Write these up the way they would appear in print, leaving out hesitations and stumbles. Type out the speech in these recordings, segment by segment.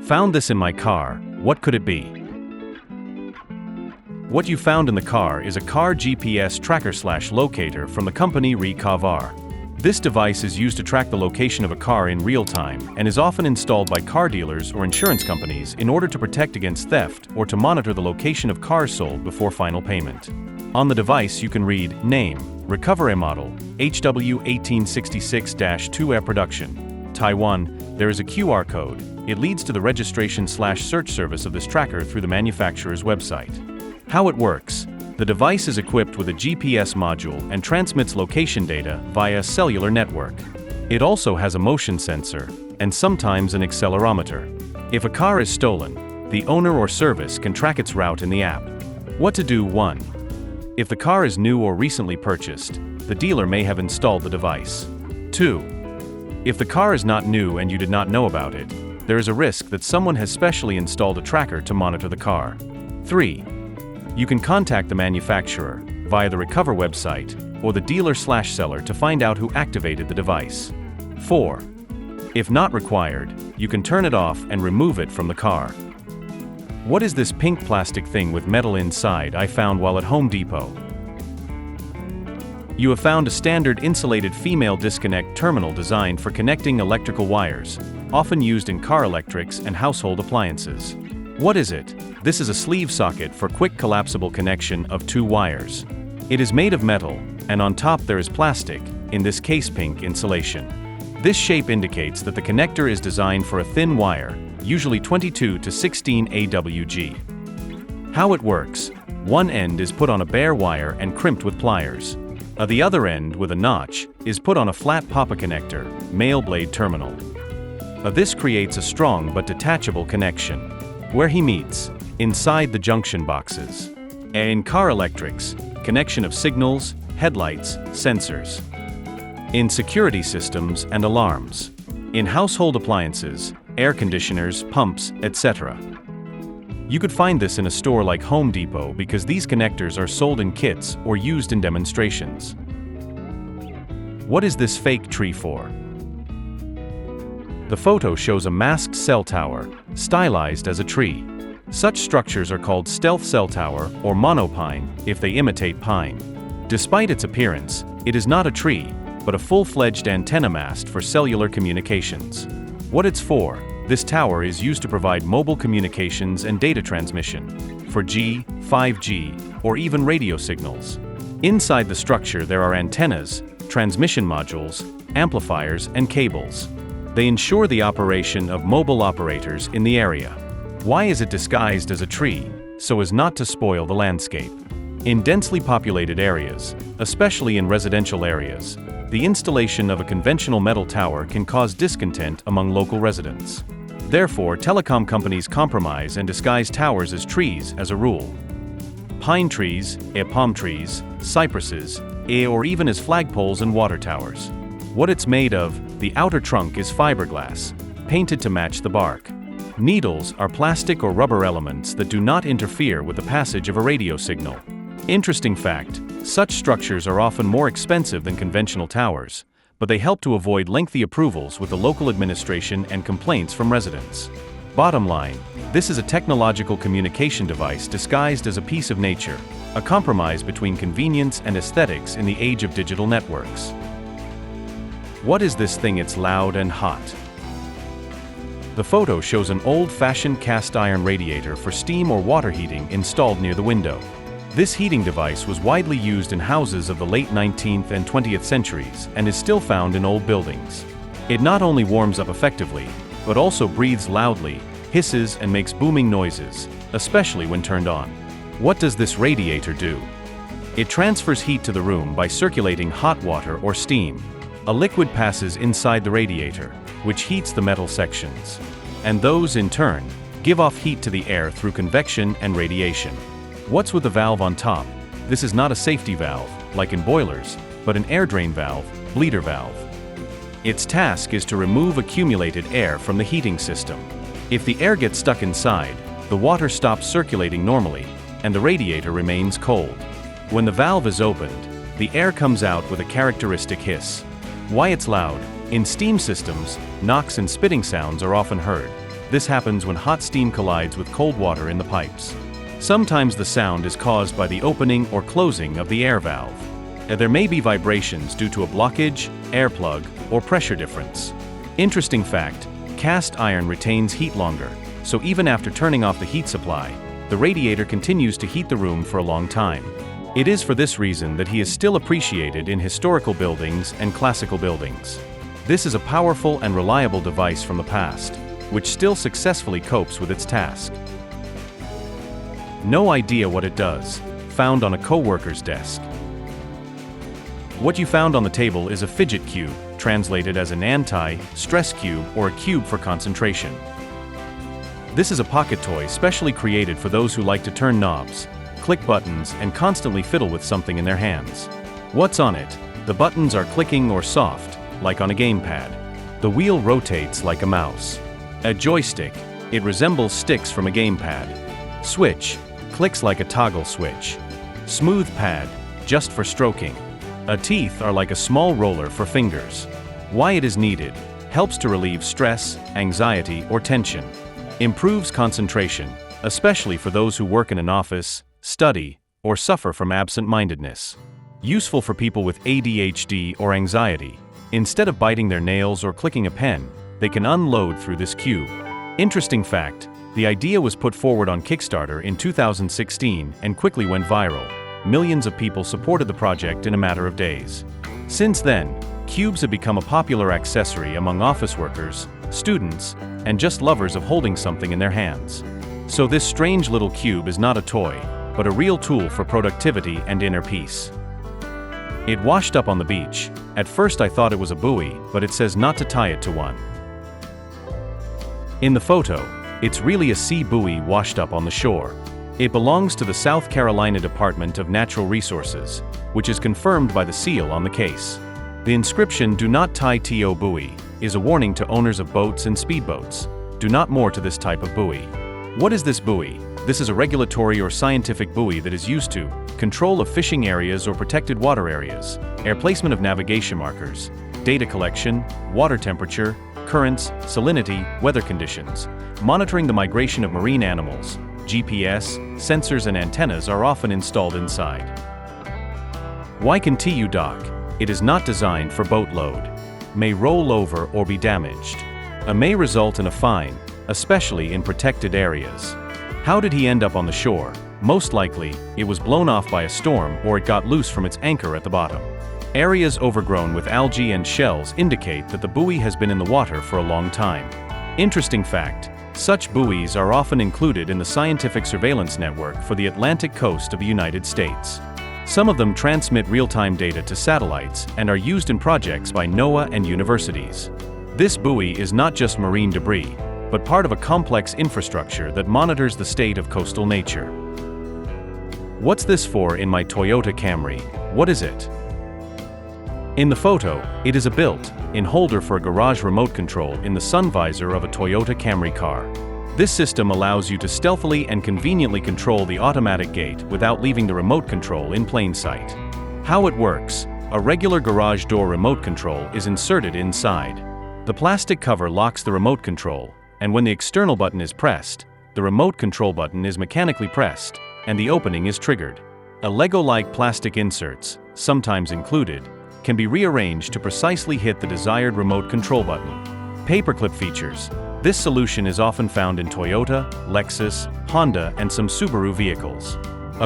Found this in my car. What could it be? What you found in the car is a car GPS tracker/locator from the company Re-Car. This device is used to track the location of a car in real time and is often installed by car dealers or insurance companies in order to protect against theft or to monitor the location of cars sold before final payment. On the device you can read name, Recover model, HW1866-2 production, Taiwan. There is a QR code. It leads to the registration/search service of this tracker through the manufacturer's website. How it works. The device is equipped with a GPS module and transmits location data via a cellular network. It also has a motion sensor and sometimes an accelerometer. If a car is stolen, the owner or service can track its route in the app. What to do? 1. If the car is new or recently purchased, the dealer may have installed the device. 2. If the car is not new and you did not know about it, there is a risk that someone has specially installed a tracker to monitor the car. 3. You can contact the manufacturer via the Recover website or the dealer/seller to find out who activated the device. 4. If not required, you can turn it off and remove it from the car. What is this pink plastic thing with metal inside I found while at Home Depot? You have found a standard insulated female disconnect terminal designed for connecting electrical wires, often used in car electrics and household appliances. What is it? This is a sleeve socket for quick collapsible connection of 2 wires. It is made of metal, and on top there is plastic, in this case pink insulation. This shape indicates that the connector is designed for a thin wire, usually 22 to 16 AWG. How it works. One end is put on a bare wire and crimped with pliers. The other end, with a notch, is put on a flat Papa connector, male blade terminal. This creates a strong but detachable connection. Where he meets, inside the junction boxes. In car electrics, connection of signals, headlights, sensors. In security systems and alarms. In household appliances, air conditioners, pumps, etc. You could find this in a store like Home Depot because these connectors are sold in kits or used in demonstrations. What is this fake tree for? The photo shows a masked cell tower, stylized as a tree. Such structures are called stealth cell tower or monopine if they imitate pine. Despite its appearance, it is not a tree, but a full-fledged antenna mast for cellular communications. What it's for. This tower is used to provide mobile communications and data transmission for G, 5G, or even radio signals. Inside the structure there are antennas, transmission modules, amplifiers, and cables. They ensure the operation of mobile operators in the area. Why is it disguised as a tree? So as not to spoil the landscape. In densely populated areas, especially in residential areas, the installation of a conventional metal tower can cause discontent among local residents. Therefore, telecom companies compromise and disguise towers as trees as a rule. Pine trees, palm trees, cypresses, or even as flagpoles and water towers. What it's made of. The outer trunk is fiberglass, painted to match the bark. Needles are plastic or rubber elements that do not interfere with the passage of a radio signal. Interesting fact, such structures are often more expensive than conventional towers, but they help to avoid lengthy approvals with the local administration and complaints from residents. Bottom line, this is a technological communication device disguised as a piece of nature, a compromise between convenience and aesthetics in the age of digital networks. What is this thing? It's loud and hot. The photo shows an old-fashioned cast iron radiator for steam or water heating installed near the window. This heating device was widely used in houses of the late 19th and 20th centuries and is still found in old buildings. It not only warms up effectively, but also breathes loudly, hisses and makes booming noises, especially when turned on. What does this radiator do? It transfers heat to the room by circulating hot water or steam. A liquid passes inside the radiator, which heats the metal sections. And those, in turn, give off heat to the air through convection and radiation. What's with the valve on top? This is not a safety valve, like in boilers, but an air drain valve, bleeder valve. Its task is to remove accumulated air from the heating system. If the air gets stuck inside, the water stops circulating normally, and the radiator remains cold. When the valve is opened, the air comes out with a characteristic hiss. Why it's loud? In steam systems, knocks and spitting sounds are often heard. This happens when hot steam collides with cold water in the pipes. Sometimes the sound is caused by the opening or closing of the air valve. There may be vibrations due to a blockage, air plug, or pressure difference. Interesting fact, cast iron retains heat longer, so even after turning off the heat supply, the radiator continues to heat the room for a long time. It is for this reason that he is still appreciated in historical buildings and classical buildings. This is a powerful and reliable device from the past, which still successfully copes with its task. No idea what it does. Found on a coworker's desk. What you found on the table is a fidget cube, translated as an anti-stress cube or a cube for concentration. This is a pocket toy specially created for those who like to turn knobs, click buttons, and constantly fiddle with something in their hands. What's on it? The buttons are clicking or soft, like on a gamepad. The wheel rotates like a mouse. A joystick, it resembles sticks from a gamepad. Switch, clicks like a toggle switch. Smooth pad, just for stroking. Teeth are like a small roller for fingers. Why it is needed: helps to relieve stress, anxiety, or tension. Improves concentration, especially for those who work in an office, study, or suffer from absent-mindedness. Useful for people with ADHD or anxiety. Instead of biting their nails or clicking a pen, they can unload through this cube. Interesting fact, the idea was put forward on Kickstarter in 2016 and quickly went viral. Millions of people supported the project in a matter of days. Since then, cubes have become a popular accessory among office workers, students, and just lovers of holding something in their hands. So this strange little cube is not a toy, but a real tool for productivity and inner peace. It washed up on the beach. At first I thought it was a buoy, but it says not to tie it to one. In the photo, it's really a sea buoy washed up on the shore. It belongs to the South Carolina Department of Natural Resources, which is confirmed by the seal on the case. The inscription "Do not tie to buoy" is a warning to owners of boats and speedboats. Do not moor to this type of buoy. What is this buoy? This is a regulatory or scientific buoy that is used to control of fishing areas or protected water areas, air placement of navigation markers, data collection, water temperature, currents, salinity, weather conditions, monitoring the migration of marine animals. GPS, sensors and antennas are often installed inside. Why can TU dock? It is not designed for boat load. May roll over or be damaged. May result in a fine, especially in protected areas. How did he end up on the shore? Most likely, it was blown off by a storm or it got loose from its anchor at the bottom. Areas overgrown with algae and shells indicate that the buoy has been in the water for a long time. Interesting fact, such buoys are often included in the scientific surveillance network for the Atlantic coast of the United States. Some of them transmit real-time data to satellites and are used in projects by NOAA and universities. This buoy is not just marine debris, but part of a complex infrastructure that monitors the state of coastal nature. What's this for in my Toyota Camry? What is it? In the photo, it is a built-in holder for a garage remote control in the sun visor of a Toyota Camry car. This system allows you to stealthily and conveniently control the automatic gate without leaving the remote control in plain sight. How it works: a regular garage door remote control is inserted inside. The plastic cover locks the remote control, and when the external button is pressed, the remote control button is mechanically pressed, and the opening is triggered. A Lego-like plastic inserts, sometimes included, can be rearranged to precisely hit the desired remote control button. Paperclip features. This solution is often found in Toyota, Lexus, Honda, and some Subaru vehicles.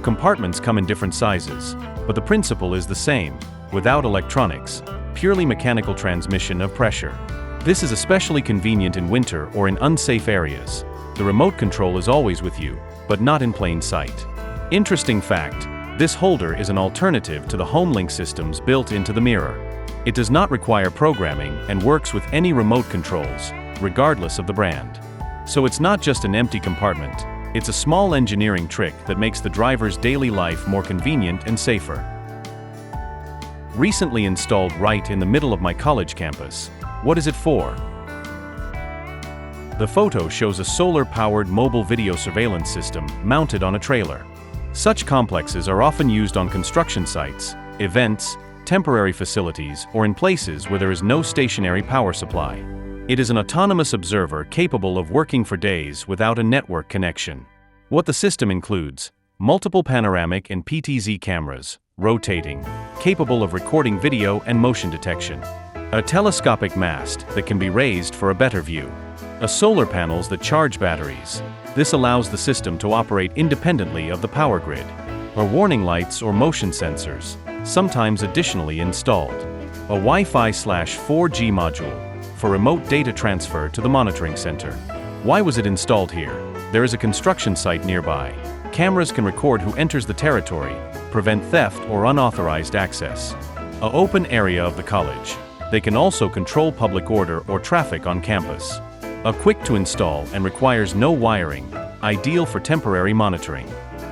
Compartments come in different sizes, but the principle is the same, without electronics, purely mechanical transmission of pressure. This is especially convenient in winter or in unsafe areas. The remote control is always with you, but not in plain sight. Interesting fact, this holder is an alternative to the HomeLink systems built into the mirror. It does not require programming and works with any remote controls, regardless of the brand. So it's not just an empty compartment, it's a small engineering trick that makes the driver's daily life more convenient and safer. Recently installed right in the middle of my college campus. What is it for? The photo shows a solar-powered mobile video surveillance system mounted on a trailer. Such complexes are often used on construction sites, events, temporary facilities, or in places where there is no stationary power supply. It is an autonomous observer capable of working for days without a network connection. What the system includes: multiple panoramic and PTZ cameras, rotating, capable of recording video and motion detection. A telescopic mast that can be raised for a better view. Solar panels that charge batteries. This allows the system to operate independently of the power grid. Warning lights or motion sensors, sometimes additionally installed. A Wi-Fi/4G module for remote data transfer to the monitoring center. Why was it installed here? There is a construction site nearby. Cameras can record who enters the territory, prevent theft or unauthorized access. An open area of the college. They can also control public order or traffic on campus. Quick to install and requires no wiring, ideal for temporary monitoring.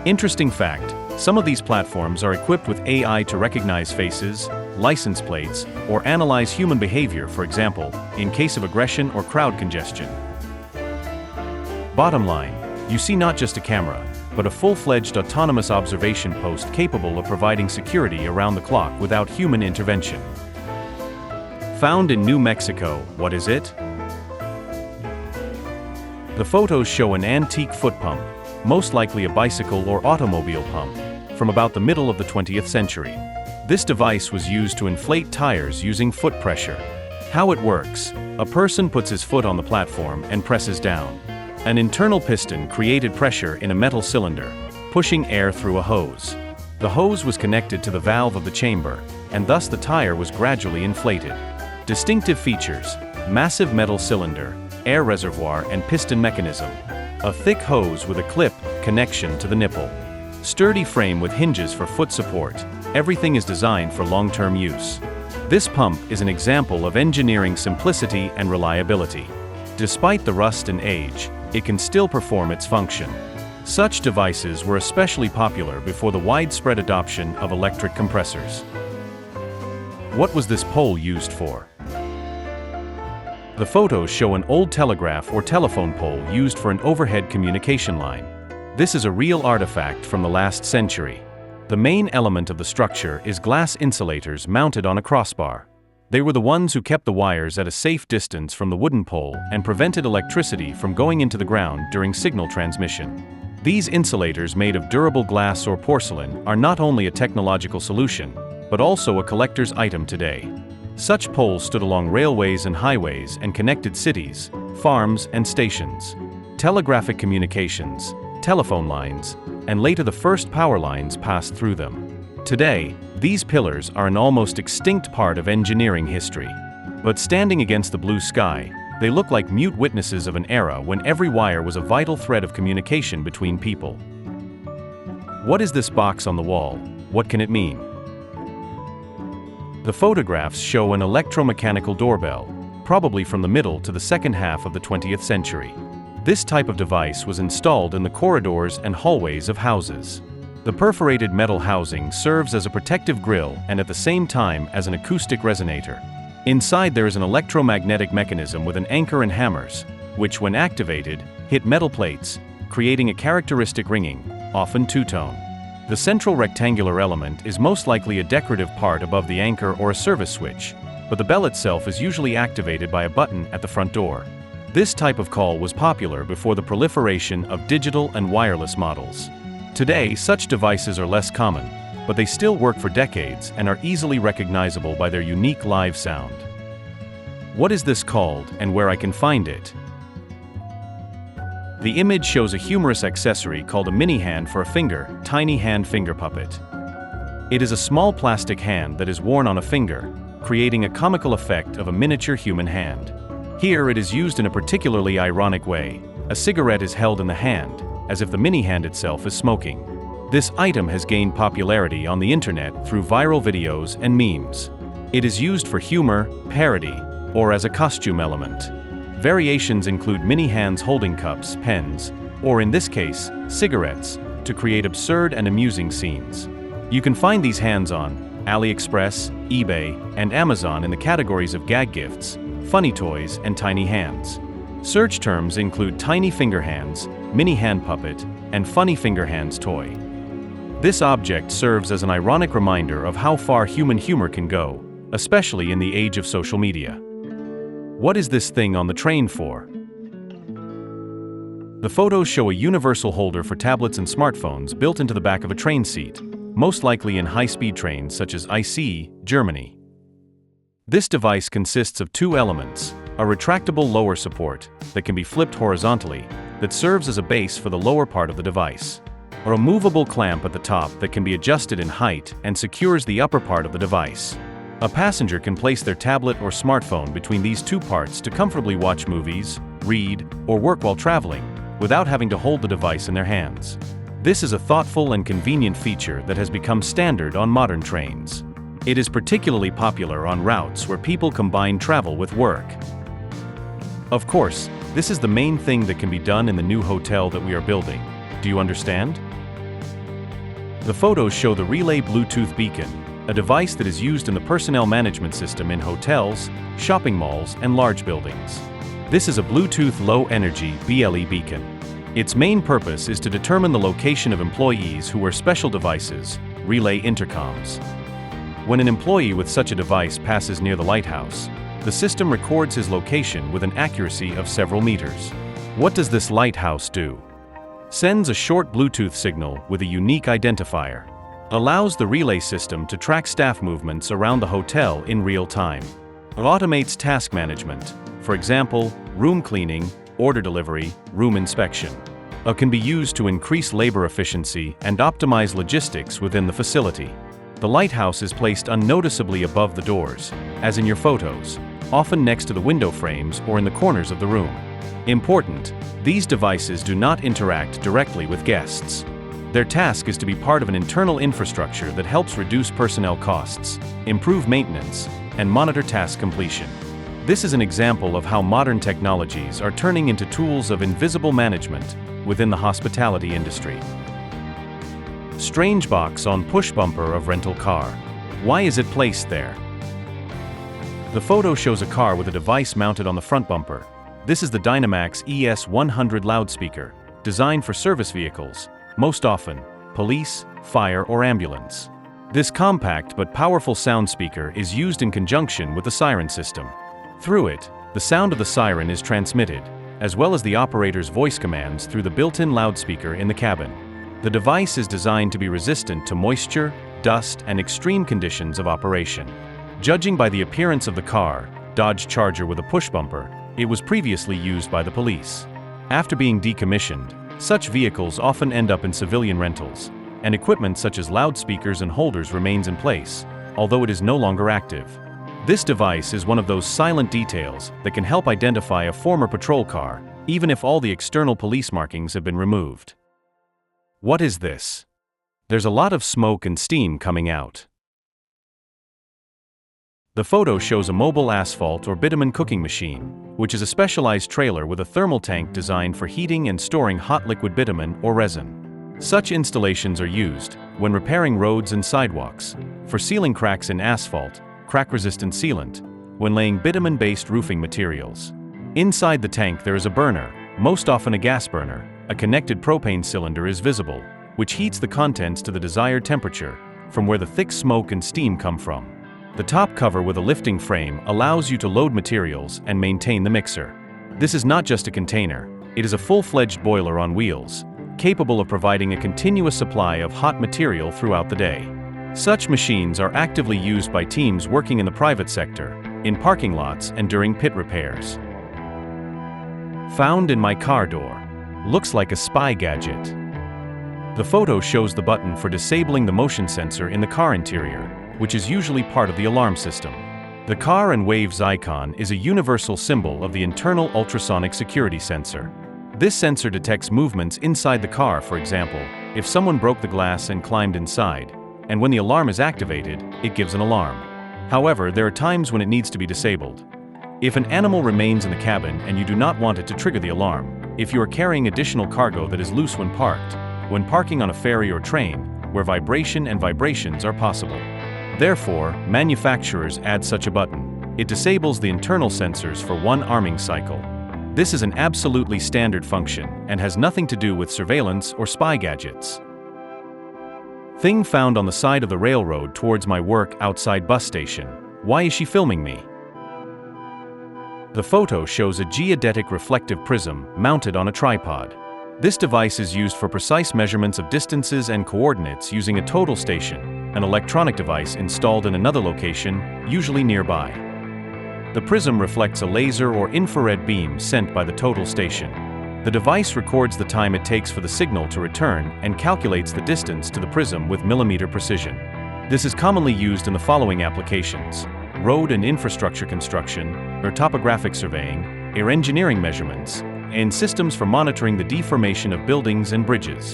Interesting fact, some of these platforms are equipped with AI to recognize faces, license plates, or analyze human behavior, for example, in case of aggression or crowd congestion. Bottom line, you see not just a camera, but a full-fledged autonomous observation post capable of providing security around the clock without human intervention. Found in New Mexico, what is it? The photos show an antique foot pump, most likely a bicycle or automobile pump, from about the middle of the 20th century. This device was used to inflate tires using foot pressure. How it works: a person puts his foot on the platform and presses down. An internal piston created pressure in a metal cylinder, pushing air through a hose. The hose was connected to the valve of the chamber, and thus the tire was gradually inflated. Distinctive features: massive metal cylinder, air reservoir and piston mechanism. A thick hose with a clip connection to the nipple. Sturdy frame with hinges for foot support. Everything is designed for long-term use. This pump is an example of engineering simplicity and reliability. Despite the rust and age, it can still perform its function. Such devices were especially popular before the widespread adoption of electric compressors. What was this pole used for? The photos show an old telegraph or telephone pole used for an overhead communication line. This is a real artifact from the last century. The main element of the structure is glass insulators mounted on a crossbar. They were the ones who kept the wires at a safe distance from the wooden pole and prevented electricity from going into the ground during signal transmission. These insulators, made of durable glass or porcelain, are not only a technological solution, but also a collector's item today. Such poles stood along railways and highways and connected cities, farms, and stations. Telegraphic communications, telephone lines, and later the first power lines passed through them. Today, these pillars are an almost extinct part of engineering history. But standing against the blue sky, they look like mute witnesses of an era when every wire was a vital thread of communication between people. What is this box on the wall? What can it mean? The photographs show an electromechanical doorbell, probably from the middle to the second half of the 20th century. This type of device was installed in the corridors and hallways of houses. The perforated metal housing serves as a protective grille and at the same time as an acoustic resonator. Inside there is an electromagnetic mechanism with an anchor and hammers, which when activated, hit metal plates, creating a characteristic ringing, often two-tone. The central rectangular element is most likely a decorative part above the anchor or a service switch, but the bell itself is usually activated by a button at the front door. This type of call was popular before the proliferation of digital and wireless models. Today, such devices are less common, but they still work for decades and are easily recognizable by their unique live sound. What is this called and where I can find it? The image shows a humorous accessory called a mini hand for a finger, tiny hand finger puppet. It is a small plastic hand that is worn on a finger, creating a comical effect of a miniature human hand. Here it is used in a particularly ironic way. A cigarette is held in the hand, as if the mini hand itself is smoking. This item has gained popularity on the internet through viral videos and memes. It is used for humor, parody, or as a costume element. Variations include mini hands holding cups, pens, or in this case, cigarettes, to create absurd and amusing scenes. You can find these hands on AliExpress, eBay, and Amazon in the categories of gag gifts, funny toys, and tiny hands. Search terms include tiny finger hands, mini hand puppet, and funny finger hands toy. This object serves as an ironic reminder of how far human humor can go, especially in the age of social media. What is this thing on the train for? The photos show a universal holder for tablets and smartphones built into the back of a train seat, most likely in high-speed trains such as IC, Germany. This device consists of two elements: a retractable lower support that can be flipped horizontally, that serves as a base for the lower part of the device, or a movable clamp at the top that can be adjusted in height and secures the upper part of the device. A passenger can place their tablet or smartphone between these two parts to comfortably watch movies, read, or work while traveling, without having to hold the device in their hands. This is a thoughtful and convenient feature that has become standard on modern trains. It is particularly popular on routes where people combine travel with work. Of course, this is the main thing that can be done in the new hotel that we are building. Do you understand? The photos show the Relay Bluetooth beacon, a device that is used in the personnel management system in hotels, shopping malls, and large buildings. This is a Bluetooth low-energy BLE beacon. Its main purpose is to determine the location of employees who wear special devices, relay intercoms. When an employee with such a device passes near the lighthouse, the system records his location with an accuracy of several meters. What does this lighthouse do? Sends a short Bluetooth signal with a unique identifier. Allows the relay system to track staff movements around the hotel in real time. Automates task management, for example, room cleaning, order delivery, room inspection. It can be used to increase labor efficiency and optimize logistics within the facility. The lighthouse is placed unnoticeably above the doors, as in your photos, often next to the window frames or in the corners of the room. Important: these devices do not interact directly with guests. Their task is to be part of an internal infrastructure that helps reduce personnel costs, improve maintenance, and monitor task completion. This is an example of how modern technologies are turning into tools of invisible management within the hospitality industry. Strange box on push bumper of rental car. Why is it placed there? The photo shows a car with a device mounted on the front bumper. This is the Dynamax ES100 loudspeaker, designed for service vehicles, most often police, fire, or ambulance. This compact but powerful sound speaker is used in conjunction with the siren system. Through it, the sound of the siren is transmitted, as well as the operator's voice commands through the built-in loudspeaker in the cabin. The device is designed to be resistant to moisture, dust, and extreme conditions of operation. Judging by the appearance of the car, Dodge Charger with a push bumper, it was previously used by the police. After being decommissioned, such vehicles often end up in civilian rentals, and equipment such as loudspeakers and holders remains in place, although it is no longer active. This device is one of those silent details that can help identify a former patrol car, even if all the external police markings have been removed. What is this? There's a lot of smoke and steam coming out. The photo shows a mobile asphalt or bitumen cooking machine, which is a specialized trailer with a thermal tank designed for heating and storing hot liquid bitumen or resin. Such installations are used when repairing roads and sidewalks, for sealing cracks in asphalt, crack-resistant sealant, when laying bitumen-based roofing materials. Inside the tank there is a burner, most often a gas burner. A connected propane cylinder is visible, which heats the contents to the desired temperature, from where the thick smoke and steam come from. The top cover with a lifting frame allows you to load materials and maintain the mixer. This is not just a container, it is a full-fledged boiler on wheels, capable of providing a continuous supply of hot material throughout the day. Such machines are actively used by teams working in the private sector, in parking lots, and during pit repairs. Found in my car door. Looks like a spy gadget. The photo shows the button for disabling the motion sensor in the car interior, which is usually part of the alarm system. The car and waves icon is a universal symbol of the internal ultrasonic security sensor. This sensor detects movements inside the car, for example, if someone broke the glass and climbed inside, and when the alarm is activated, it gives an alarm. However, there are times when it needs to be disabled. If an animal remains in the cabin and you do not want it to trigger the alarm, if you are carrying additional cargo that is loose when parking on a ferry or train, where vibration and vibrations are possible. Therefore, manufacturers add such a button. It disables the internal sensors for one arming cycle. This is an absolutely standard function and has nothing to do with surveillance or spy gadgets. Thing found on the side of the railroad towards my work outside bus station. Why is she filming me? The photo shows a geodetic reflective prism mounted on a tripod. This device is used for precise measurements of distances and coordinates using a total station, an electronic device installed in another location, usually nearby. The prism reflects a laser or infrared beam sent by the total station. The device records the time it takes for the signal to return and calculates the distance to the prism with millimeter precision. This is commonly used in the following applications: road and infrastructure construction, or topographic surveying, air engineering measurements, and systems for monitoring the deformation of buildings and bridges.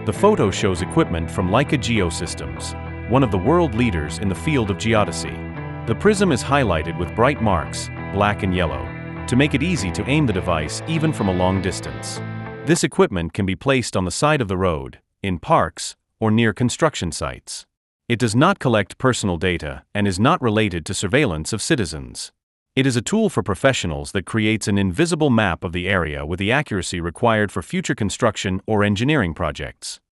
The photo shows equipment from Leica Geosystems, one of the world leaders in the field of geodesy. The prism is highlighted with bright marks, black and yellow, to make it easy to aim the device even from a long distance. This equipment can be placed on the side of the road, in parks, or near construction sites. It does not collect personal data and is not related to surveillance of citizens. It is a tool for professionals that creates an invisible map of the area with the accuracy required for future construction or engineering projects.